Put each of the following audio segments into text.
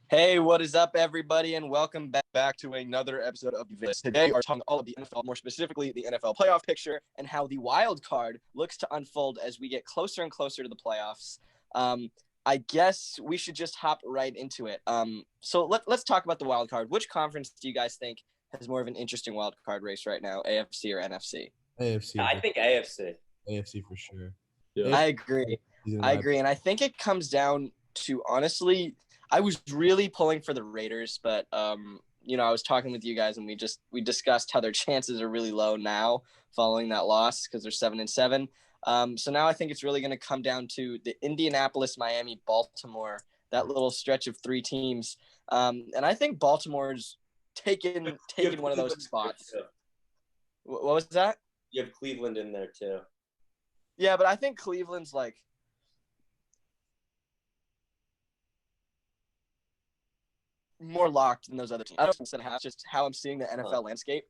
Hey, what is up, everybody, and welcome back to another episode of this. Today, we're talking all of the NFL, more specifically the NFL playoff picture and how the wild card looks to unfold as we get closer and closer to the playoffs. I guess we should just hop right into it. So let's talk about the wild card. Which conference do you guys think has more of an interesting wild card race right now, AFC or NFC? AFC. I think AFC. AFC for sure. Yeah. I agree. And I think it comes down to, honestly, I was really pulling for the Raiders, but I was talking with you guys and we discussed how their chances are really low now following that loss because they're 7-7. So now I think it's really going to come down to the Indianapolis, Miami, Baltimore, that little stretch of three teams. And I think Baltimore's taken one of those spots. What was that? You have Cleveland in there too. Yeah, but I think Cleveland's like more locked than those other teams. I don't know how, just how I'm seeing the NFL landscape.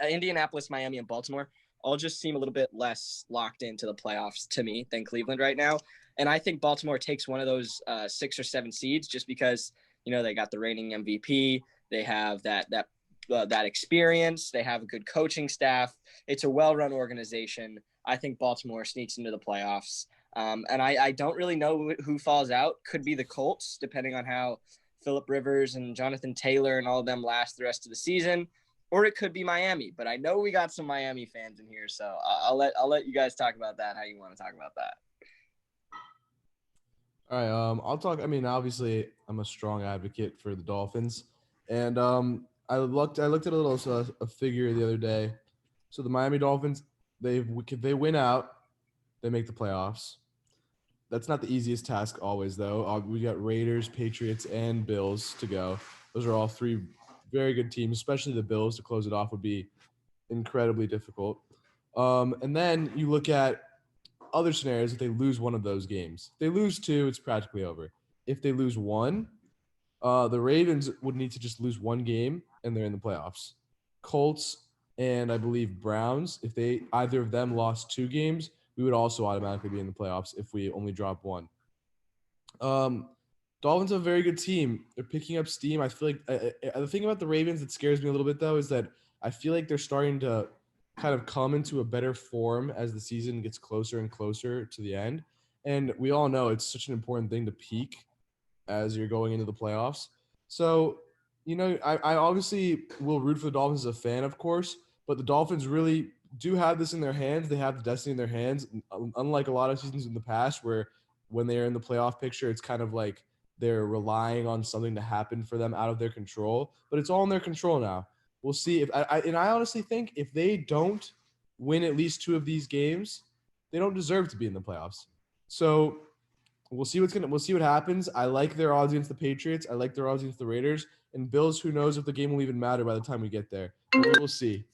Indianapolis, Miami, and Baltimore all just seem a little bit less locked into the playoffs to me than Cleveland right now. And I think Baltimore takes one of those 6 or 7 seeds just because, they got the reigning MVP. They have that experience. They have a good coaching staff. It's a well-run organization. I think Baltimore sneaks into the playoffs. And I don't really know who falls out. Could be the Colts, depending on how Phillip Rivers and Jonathan Taylor and all of them last the rest of the season, or it could be Miami. But I know we got some Miami fans in here, so I'll let you guys talk about that. How you want to talk about that? All right. I'll talk. I mean, obviously, I'm a strong advocate for the Dolphins, and I looked at a little a figure the other day. So the Miami Dolphins, they win out, they make the playoffs. That's not the easiest task always, though. We got Raiders, Patriots, and Bills to go. Those are all three very good teams, especially the Bills to close it off would be incredibly difficult. And then you look at other scenarios if they lose one of those games. If they lose 2, it's practically over. If they lose 1, the Ravens would need to just lose 1 game, and they're in the playoffs. Colts and I believe Browns, if either of them lost 2 games, we would also automatically be in the playoffs if we only drop 1. Dolphins are a very good team. They're picking up steam. I feel like the thing about the Ravens that scares me a little bit, though, is that I feel like they're starting to kind of come into a better form as the season gets closer and closer to the end. And we all know it's such an important thing to peak as you're going into the playoffs. So, I obviously will root for the Dolphins as a fan, of course, but the Dolphins really do have this in their hands. They have the destiny in their hands, unlike a lot of seasons in the past where when they're in the playoff picture, it's kind of like they're relying on something to happen for them out of their control. But it's all in their control now. We'll see. I honestly think if they don't win at least 2 of these games, they don't deserve to be in the playoffs. So we'll see what happens. I like their odds against the Patriots. I like their odds against the Raiders. And Bills, who knows if the game will even matter by the time we get there. We will see.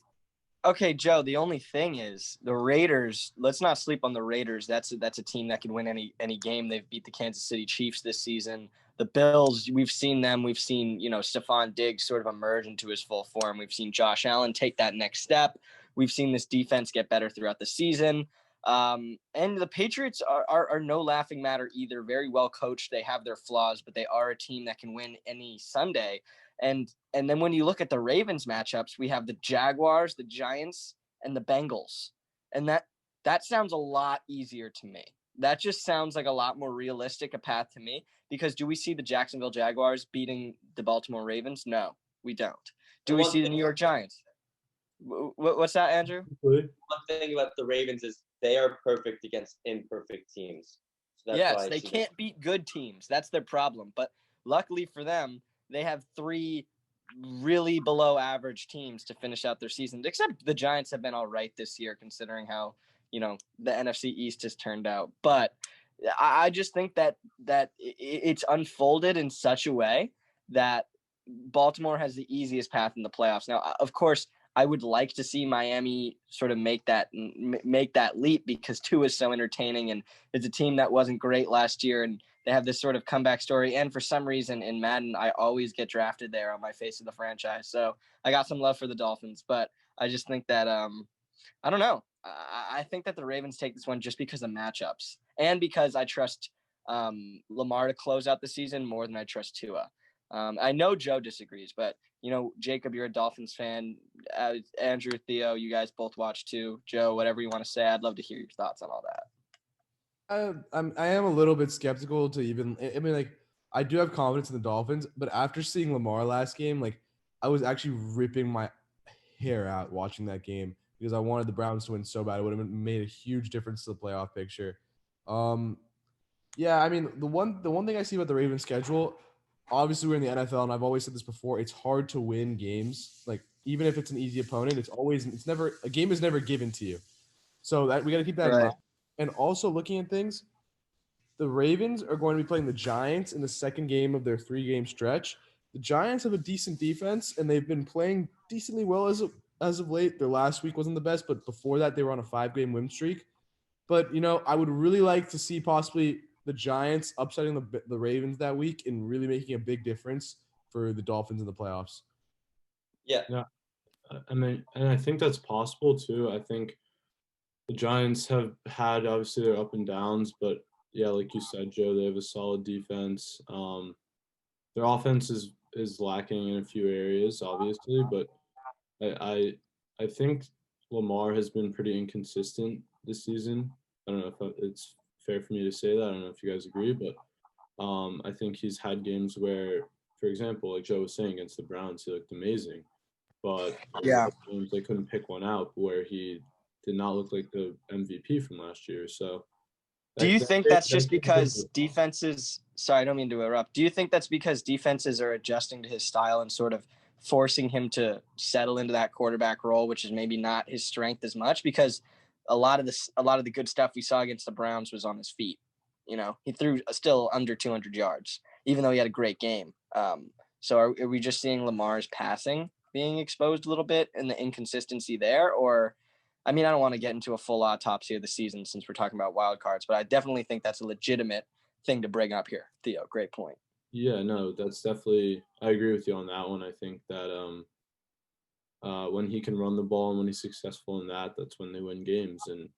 Okay, Joe, the only thing is the Raiders, let's not sleep on the Raiders. That's a team that can win any game. They've beat the Kansas City Chiefs this season. The Bills, we've seen them. We've seen, Stephon Diggs sort of emerge into his full form. We've seen Josh Allen take that next step. We've seen this defense get better throughout the season. And the Patriots are no laughing matter either. Very well coached. They have their flaws, but they are a team that can win any Sunday. And then when you look at the Ravens matchups, we have the Jaguars, the Giants, and the Bengals. And that sounds a lot easier to me. That just sounds like a lot more realistic a path to me, because do we see the Jacksonville Jaguars beating the Baltimore Ravens? No, we don't. Do we see the New York Giants? What's that, Andrew? One thing about the Ravens is they are perfect against imperfect teams. So yes, they can't beat good teams. That's their problem. But luckily for them, they have 3 really below average teams to finish out their season, except the Giants have been all right this year, considering how, the NFC East has turned out. But I just think that it's unfolded in such a way that Baltimore has the easiest path in the playoffs. Now, of course, I would like to see Miami sort of make that leap, because Tua is so entertaining, and it's a team that wasn't great last year, and they have this sort of comeback story. And for some reason in Madden, I always get drafted there on my face of the franchise. So I got some love for the Dolphins, but I just think that I don't know. I think that the Ravens take this one just because of matchups, and because I trust Lamar to close out the season more than I trust Tua. I know Joe disagrees, but Jacob, you're a Dolphins fan. Andrew, Theo, you guys both watch too. Joe, whatever you want to say, I'd love to hear your thoughts on all that. I am a little bit skeptical to even. I mean, like, I do have confidence in the Dolphins, but after seeing Lamar last game, like, I was actually ripping my hair out watching that game because I wanted the Browns to win so bad. It would have made a huge difference to the playoff picture. Yeah, I mean, the one thing I see about the Ravens schedule, obviously we're in the NFL, and I've always said this before, it's hard to win games. Like, even if it's an easy opponent, it's never a game is never given to you. So that we got to keep that in mind. And also looking at things, the Ravens are going to be playing the Giants in the second game of their 3-game stretch. The Giants have a decent defense, and they've been playing decently well as of late. Their last week wasn't the best, but before that, they were on a 5-game win streak. But, I would really like to see possibly the Giants upsetting the Ravens that week and really making a big difference for the Dolphins in the playoffs. Yeah. I mean, and I think that's possible too. I think the Giants have had obviously their up and downs, but yeah, like you said, Joe, they have a solid defense. Their offense is lacking in a few areas, obviously, but I think Lamar has been pretty inconsistent this season. I don't know if it's fair for me to say that. I don't know if you guys agree, but I think he's had games where, for example, like Joe was saying against the Browns, he looked amazing, but games they couldn't pick one out where he did not look like the MVP from last year. So, do you think that's just because defenses? Sorry, I don't mean to interrupt. Do you think that's because defenses are adjusting to his style and sort of forcing him to settle into that quarterback role, which is maybe not his strength as much? Because a lot of the good stuff we saw against the Browns was on his feet. He threw still under 200 yards, even though he had a great game. So are we just seeing Lamar's passing being exposed a little bit and the inconsistency there? Or, I mean, I don't want to get into a full autopsy of the season since we're talking about wild cards, but I definitely think that's a legitimate thing to bring up here. Theo, great point. Yeah, no, that's definitely, I agree with you on that one. I think that when he can run the ball and when he's successful in that, that's when they win games. And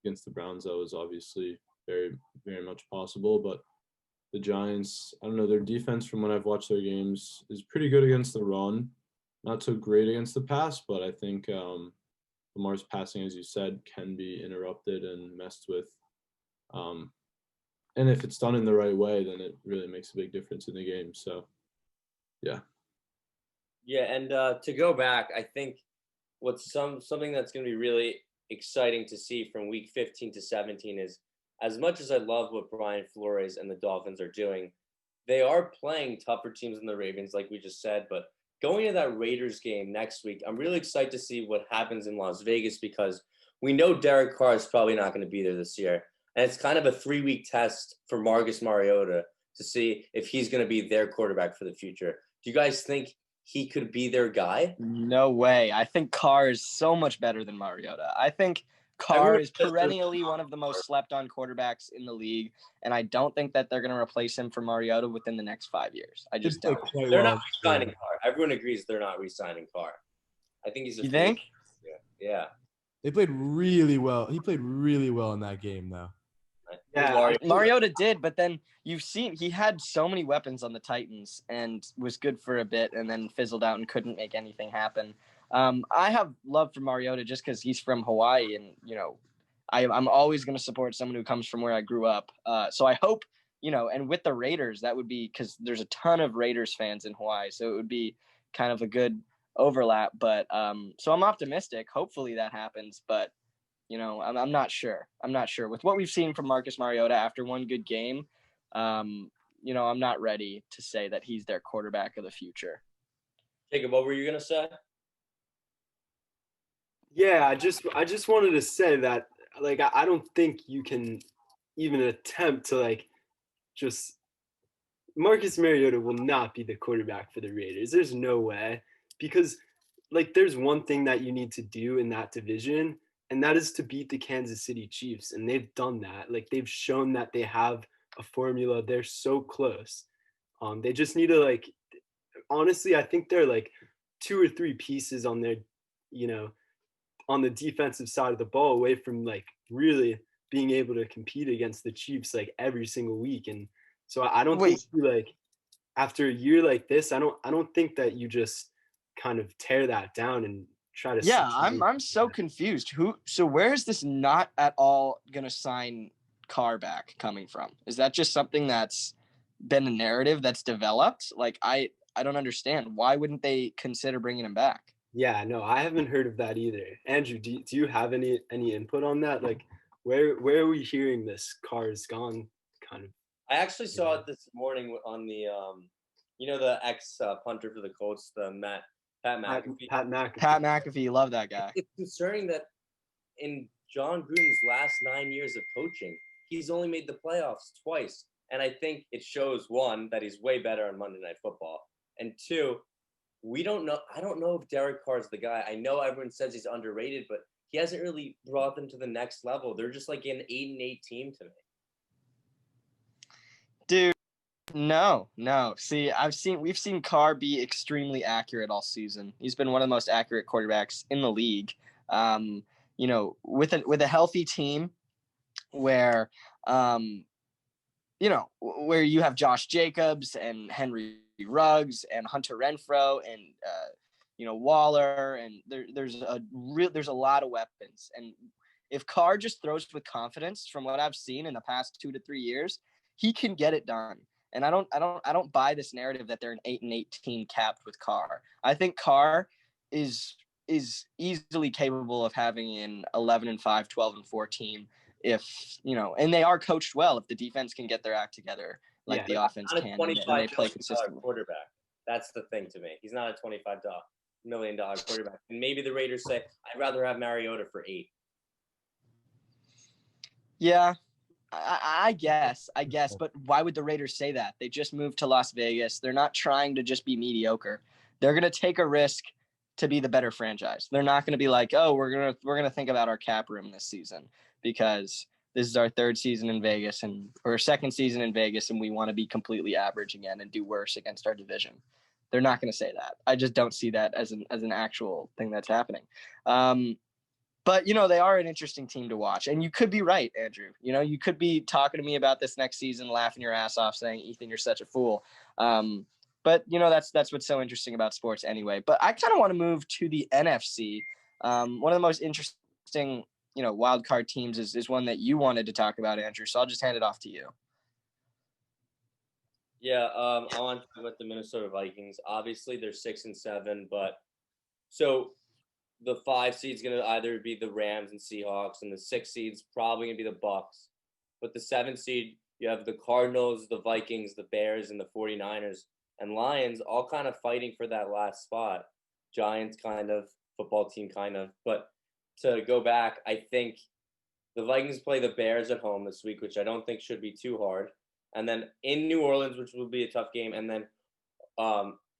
against the Browns, that was obviously very, very much possible. But the Giants, I don't know, their defense from when I've watched their games is pretty good against the run. Not so great against the pass, but I think Lamar's passing, as you said, can be interrupted and messed with. And if it's done in the right way, then it really makes a big difference in the game. So, yeah. Yeah, and to go back, I think what's something that's going to be really exciting to see from week 15 to 17 is, as much as I love what Brian Flores and the Dolphins are doing, they are playing tougher teams than the Ravens, like we just said. But going to that Raiders game next week, I'm really excited to see what happens in Las Vegas because we know Derek Carr is probably not going to be there this year. And it's kind of a 3-week test for Marcus Mariota to see if he's going to be their quarterback for the future. Do you guys think he could be their guy? No way. I think Carr is so much better than Mariota. I think Carr is perennially one of the most slept-on quarterbacks in the league, and I don't think that they're going to replace him for Mariota within the next 5 years. I just don't. They're not re-signing Carr. Everyone agrees they're not re-signing Carr. I think he's a. You think? Yeah. They played really well. He played really well in that game, though. Yeah, Mariota did, but then you've seen he had so many weapons on the Titans and was good for a bit and then fizzled out and couldn't make anything happen. I have love for Mariota just because he's from Hawaii and, I'm always going to support someone who comes from where I grew up. So I hope, and with the Raiders, that would be because there's a ton of Raiders fans in Hawaii. So it would be kind of a good overlap. But so I'm optimistic. Hopefully that happens. But I'm not sure. I'm not sure. With what we've seen from Marcus Mariota after one good game, I'm not ready to say that he's their quarterback of the future. Jacob, what were you gonna say? Yeah, I just wanted to say that, like, I don't think you can even attempt to, just Marcus Mariota will not be the quarterback for the Raiders. There's no way because, there's one thing that you need to do in that division, and that is to beat the Kansas City Chiefs. And they've done that. They've shown that they have a formula. They're so close. They just need to, honestly, I think they're 2 or 3 pieces on their, on the defensive side of the ball away from really being able to compete against the Chiefs every single week. And so I don't think after a year like this, I don't think that you just kind of tear that down and try to. Yeah, I'm so confused. So where is this not at all gonna sign Carr back coming from? Is that just something that's been a narrative that's developed? Like I don't understand. Why wouldn't they consider bringing him back? Yeah, no, I haven't heard of that either. Andrew, do you have any input on that? Like, where are we hearing this Carr's gone kind of? I actually saw it this morning on the the ex punter for the Colts, Pat McAfee. Pat McAfee, love that guy. It's concerning that in John Gruden's last 9 years of coaching, he's only made the playoffs twice. And I think it shows, one, that he's way better on Monday Night Football. And two, we don't know. I don't know if Derek Carr's the guy. I know everyone says he's underrated, but he hasn't really brought them to the next level. They're just like an 8-8 team to me. Dude, no. See, we've seen Carr be extremely accurate all season. He's been one of the most accurate quarterbacks in the league. With a healthy team where where you have Josh Jacobs and Henry Ruggs and Hunter Renfrow and Waller, and there's a lot of weapons. And if Carr just throws with confidence, from what I've seen in the past 2 to 3 years, he can get it done. And I don't buy this narrative that they're an 8-8 team capped with Carr. I think Carr is easily capable of having an 11-5, 12-4 team if and they are coached well if the defense can get their act together like the offense can and they play consistently. Quarterback. That's the thing to me. He's not a $25 million quarterback. And maybe the Raiders say, I'd rather have Mariota for 8. Yeah, I guess. But why would the Raiders say that? They just moved to Las Vegas. They're not trying to just be mediocre. They're going to take a risk to be the better franchise. They're not going to be like, oh, we're going to think about our cap room this season because this is our third season in Vegas or second season in Vegas, and we want to be completely average again and do worse against our division. They're not going to say that. I just don't see that as an actual thing that's happening. But, they are an interesting team to watch. And you could be right, Andrew. You could be talking to me about this next season, laughing your ass off, saying, Ethan, you're such a fool. But, that's what's so interesting about sports anyway. But I kind of want to move to the NFC. One of the most interesting, wild card teams is one that you wanted to talk about, Andrew. So I'll just hand it off to you. Yeah, I want to talk about the Minnesota Vikings. Obviously, they're 6-7, but so the 5 seed's going to either be the Rams and Seahawks, and the 6 seed's probably going to be the Bucs. But the 7 seed, you have the Cardinals, the Vikings, the Bears, and the 49ers and Lions all kind of fighting for that last spot. Giants kind of, football team kind of. But to go back, I think the Vikings play the Bears at home this week, which I don't think should be too hard. And then in New Orleans, which will be a tough game, and then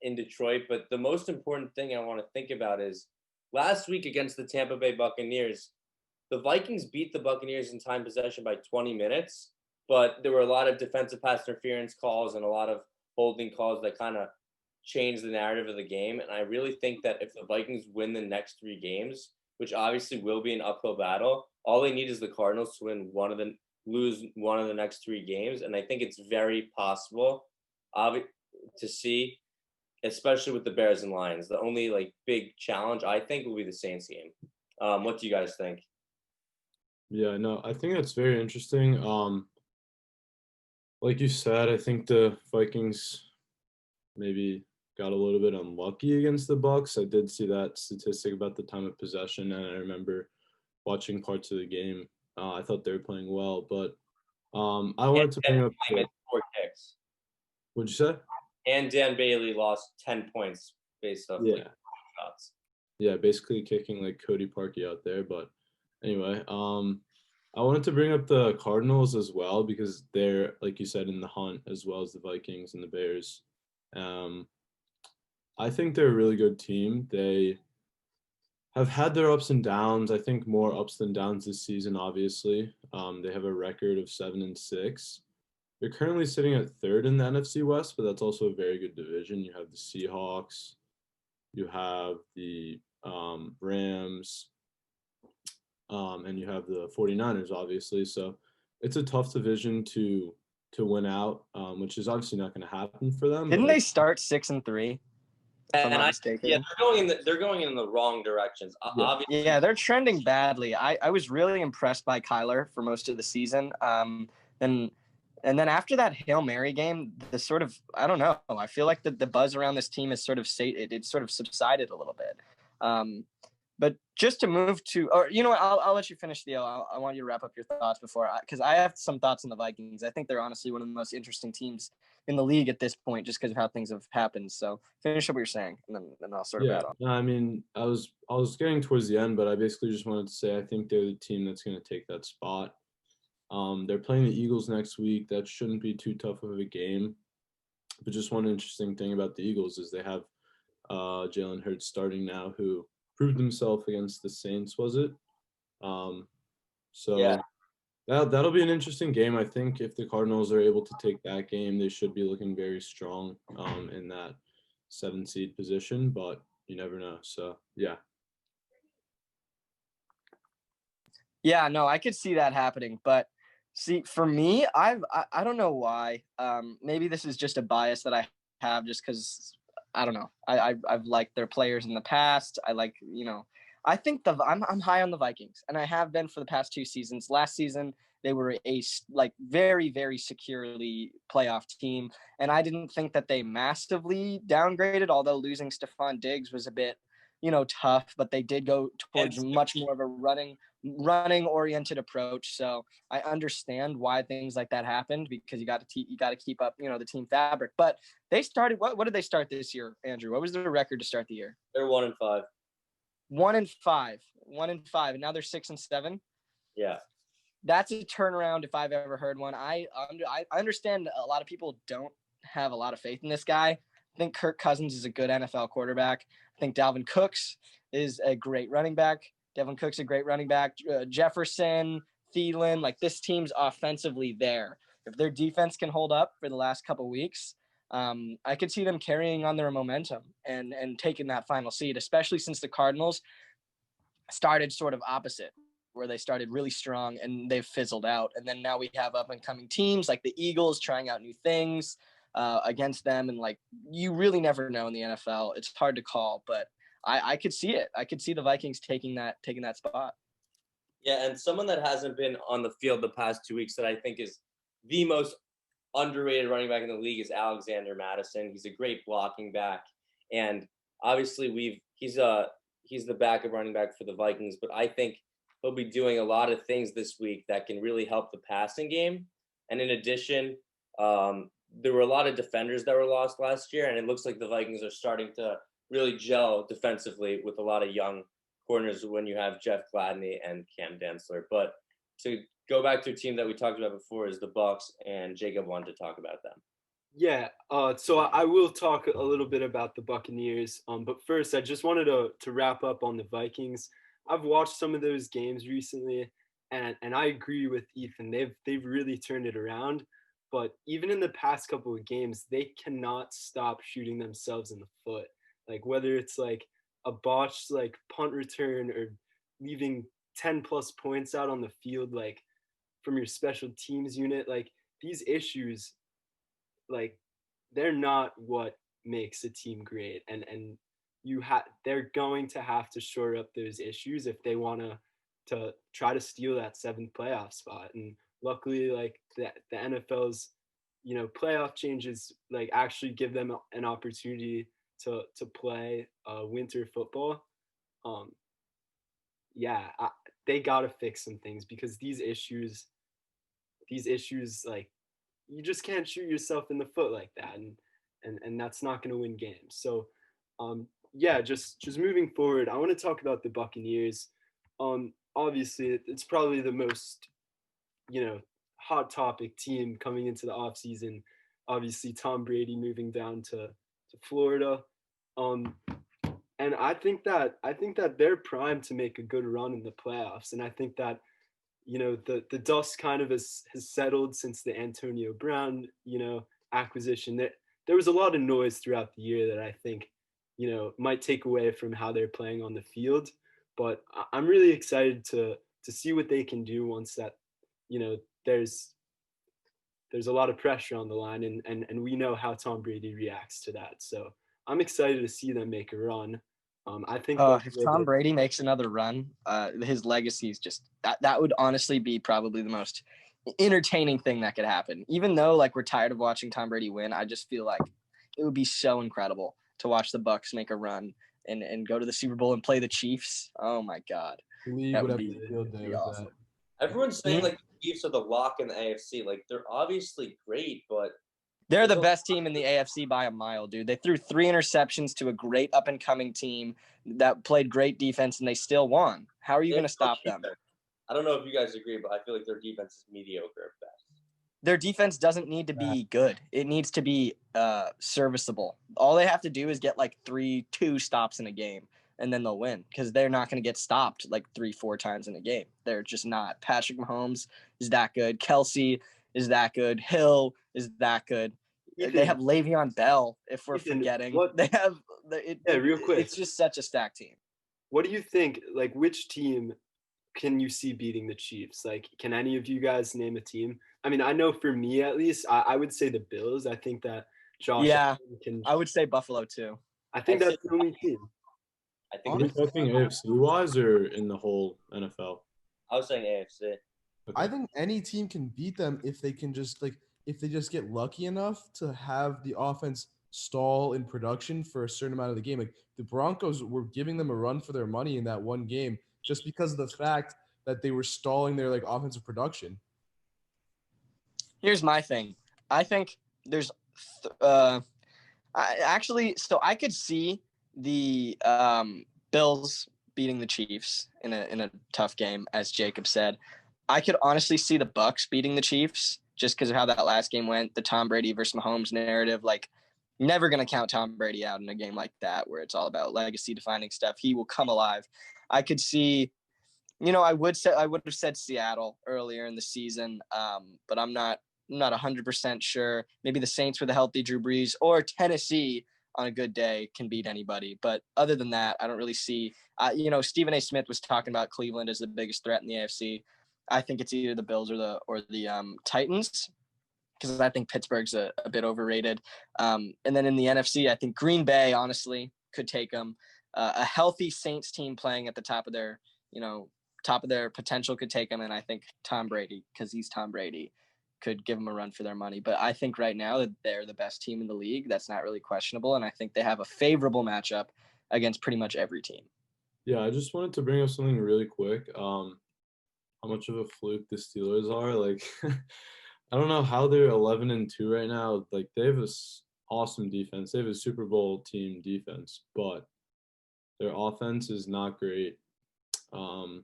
in Detroit. But the most important thing I want to think about is last week against the Tampa Bay Buccaneers, the Vikings beat the Buccaneers in time possession by 20 minutes, but there were a lot of defensive pass interference calls and a lot of holding calls that kind of changed the narrative of the game. And I really think that if the Vikings win the next 3 games, which obviously will be an uphill battle, all they need is the Cardinals to lose one of the next 3 games. And I think it's very possible to see, especially with the Bears and Lions. The only big challenge I think will be the Saints game. What do you guys think? Yeah, no, I think that's very interesting. Like you said, I think the Vikings maybe got a little bit unlucky against the Bucs. I did see that statistic about the time of possession, and I remember watching parts of the game. I thought they were playing well, but I wanted to bring up 4 kicks. What'd you say? And Dan Bailey lost 10 points based off shots. Yeah, basically kicking like Cody Parkey out there. But anyway, I wanted to bring up the Cardinals as well because they're, like you said, in the hunt as well as the Vikings and the Bears. I think they're a really good team. They have had their ups and downs. I think more ups than downs this season, obviously. They have a record of 7-6. They're currently sitting at 3rd in the NFC West, but that's also a very good division. You have the Seahawks. You have the Rams. And you have the 49ers, obviously. So it's a tough division to to win out, which is obviously not going to happen for them. Didn't they start 6-3? If I'm And not mistaken. yeah, they're going in the wrong directions. Yeah. Obviously, Yeah, they're trending badly. I was really impressed by Kyler for most of the season. And then after that Hail Mary game, the sort of, I don't know, I feel like the buzz around this team is sort of it sort of subsided a little bit. But just to move to, or you know what, I'll let you finish, Theo. I want you to wrap up your thoughts because I have some thoughts on the Vikings. I think they're honestly one of the most interesting teams in the league at this point, just because of how things have happened. So finish up what you're saying, and then I'll sort of add on. No, I mean, I was getting towards the end, but I basically just wanted to say I think they're the team that's going to take that spot. They're playing the Eagles next week. That shouldn't be too tough of a game. But just one interesting thing about the Eagles is they have Jalen Hurts starting now, who proved himself against the Saints, was it? So yeah. That'll be an interesting game. I think if the Cardinals are able to take that game, they should be looking very strong in that 7 seed position, but you never know. So yeah. Yeah, no, I could see that happening, but see, for me, I don't know why. Maybe this is just a bias that I have, just because I don't know. I've liked their players in the past. I like, I think I'm high on the Vikings, and I have been for the past 2 seasons. Last season, they were a very, very securely playoff team, and I didn't think that they massively downgraded, although losing Stephon Diggs was a bit, tough, but they did go towards much more of a running oriented approach. So I understand why things like that happened, because you got to keep up, the team fabric. But they started, what did they start this year, Andrew? What was their record to start the year? They're 1-5. 1-5, and now they're 6-7. Yeah. That's a turnaround if I've ever heard one. I understand a lot of people don't have a lot of faith in this guy. I think Kirk Cousins is a good NFL quarterback. I think Dalvin Cooks is a great running back. Jefferson, Thielen, like this team's offensively there. If their defense can hold up for the last couple of weeks, I could see them carrying on their momentum and taking that final seed, especially since the Cardinals started sort of opposite, where they started really strong and they've fizzled out. And then now we have up and coming teams like the Eagles trying out new things against them. And like, you really never know in the NFL. It's hard to call, but I could see it. I could see the Vikings taking that spot. Yeah, and someone that hasn't been on the field the past 2 weeks that I think is the most underrated running back in the league is Alexander Madison. He's a great blocking back, and obviously he's the backup running back for the Vikings, but I think he'll be doing a lot of things this week that can really help the passing game. And in addition, there were a lot of defenders that were lost last year, and it looks like the Vikings are starting to really gel defensively with a lot of young corners when you have Jeff Gladney and Cam Dantzler. But to go back to a team that we talked about before is the Bucs, and Jacob wanted to talk about them. Yeah, so I will talk a little bit about the Buccaneers. But first, I just wanted to wrap up on the Vikings. I've watched some of those games recently, and I agree with Ethan. They've really turned it around. But even in the past couple of games, they cannot stop shooting themselves in the foot. Like whether it's like a botched like punt return or leaving 10 plus points out on the field, like from your special teams unit, like these issues, like they're not what makes a team great. And they're going to have to shore up those issues if they want to try to steal that 7th playoff spot. And luckily, like the NFL's, playoff changes like actually give them an opportunity to play winter football. They got to fix some things, because these issues, like you just can't shoot yourself in the foot like that, and that's not going to win games. So just moving forward, I want to talk about the Buccaneers. Obviously it's probably the most hot topic team coming into the offseason. Obviously Tom Brady moving down to Florida. And I think that they're primed to make a good run in the playoffs. And I think that, the dust kind of has settled since the Antonio Brown, acquisition. There was a lot of noise throughout the year that I think, might take away from how they're playing on the field. But I'm really excited to see what they can do once that, there's there's a lot of pressure on the line, and we know how Tom Brady reacts to that. So I'm excited to see them make a run. I think if Tom Brady makes another run, his legacy is just that would honestly be probably the most entertaining thing that could happen. Even though like we're tired of watching Tom Brady win, I just feel like it would be so incredible to watch the Bucs make a run and go to the Super Bowl and play the Chiefs. Oh my God. The league That would would have be a field day with awesome. that. Everyone's saying like the Chiefs are the lock in the AFC. Like they're obviously great, but they're the best team in the AFC by a mile, dude. They threw 3 interceptions to a great up-and-coming team that played great defense, and they still won. How are you going to stop them? I don't know if you guys agree, but I feel like their defense is mediocre at best. Their defense doesn't need to be good. It needs to be serviceable. All they have to do is get like 2 stops in a game, and then they'll win because they're not going to get stopped like 3-4 times in a game. They're just not. Patrick Mahomes is that good. Kelsey is that good. Hill is that good. They have Le'Veon Bell, if we're forgetting. They have real quick. It's just such a stacked team. What do you think? Like, which team can you see beating the Chiefs? Like, can any of you guys name a team? I mean, I know for me at least, I would say the Bills. I think that Josh Allen can. I would say Buffalo too. I think that's the only team. I think Are we talking AFC wise or in the whole NFL? I was saying AFC. Okay. I think any team can beat them if they can just if they just get lucky enough to have the offense stall in production for a certain amount of the game. Like the Broncos were giving them a run for their money in that one game just because of the fact that they were stalling their like offensive production. Here's my thing. I think there's I could see the Bills beating the Chiefs in a tough game, as Jacob said. I could honestly see the Bucs beating the Chiefs just because of how that last game went, the Tom Brady versus Mahomes narrative. Like, never going to count Tom Brady out in a game like that where it's all about legacy-defining stuff. He will come alive. I could see, I would have said Seattle earlier in the season, but I'm not 100% sure. Maybe the Saints with a healthy Drew Brees or Tennessee on a good day can beat anybody. But other than that, I don't really see. Stephen A. Smith was talking about Cleveland as the biggest threat in the AFC. I think it's either the Bills or the Titans, because I think Pittsburgh's a bit overrated. And then in the NFC, I think Green Bay honestly could take them. A healthy Saints team playing at the top of their potential could take them, and I think Tom Brady, because he's Tom Brady, could give them a run for their money. But I think right now that they're the best team in the league. That's not really questionable, and I think they have a favorable matchup against pretty much every team. Yeah, I just wanted to bring up something really quick. How much of a fluke the Steelers are. Like, I don't know how they're 11-2 right now. Like, they have this awesome defense. They have a Super Bowl team defense, but their offense is not great. And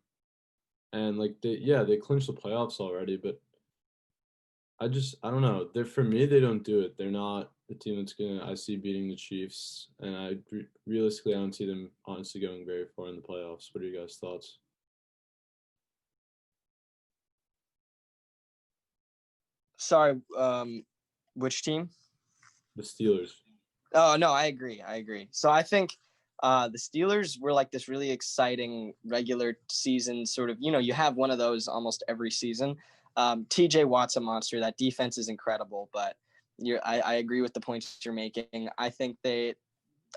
like they clinched the playoffs already, but I don't know. For me, they don't do it. They're not the team I see beating the Chiefs, and realistically, I don't see them honestly going very far in the playoffs. What are you guys' thoughts? Sorry, which team? The Steelers. Oh, no, I agree. So I think the Steelers were like this really exciting regular season sort of, you have one of those almost every season. TJ Watt's a monster. That defense is incredible, but I agree with the points you're making. I think that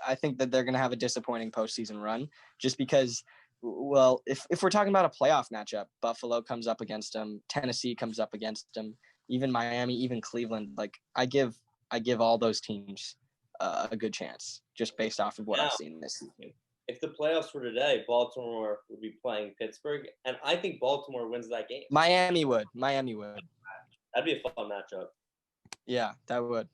they're going to have a disappointing postseason run just because, well, if we're talking about a playoff matchup, Buffalo comes up against them, Tennessee comes up against them, even Miami, even Cleveland. Like I give all those teams a good chance just based off of what I've seen this season. If the playoffs were today, Baltimore would be playing Pittsburgh, and I think Baltimore wins that game. Miami would. That'd be a fun matchup. Yeah, that would.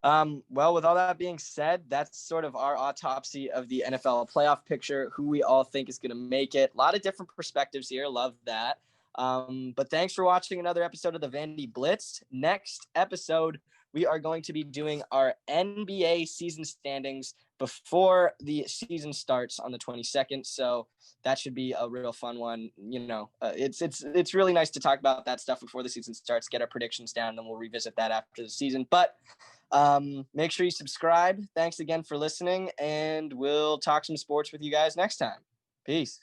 Well, with all that being said, that's sort of our autopsy of the NFL playoff picture, who we all think is going to make it. A lot of different perspectives here. Love that. But thanks for watching another episode of the Vandy Blitz. Next episode, we are going to be doing our NBA season standings before the season starts on the 22nd. So that should be a real fun one. It's really nice to talk about that stuff before the season starts, get our predictions down, then we'll revisit that after the season. But make sure you subscribe. Thanks again for listening, and we'll talk some sports with you guys next time. Peace.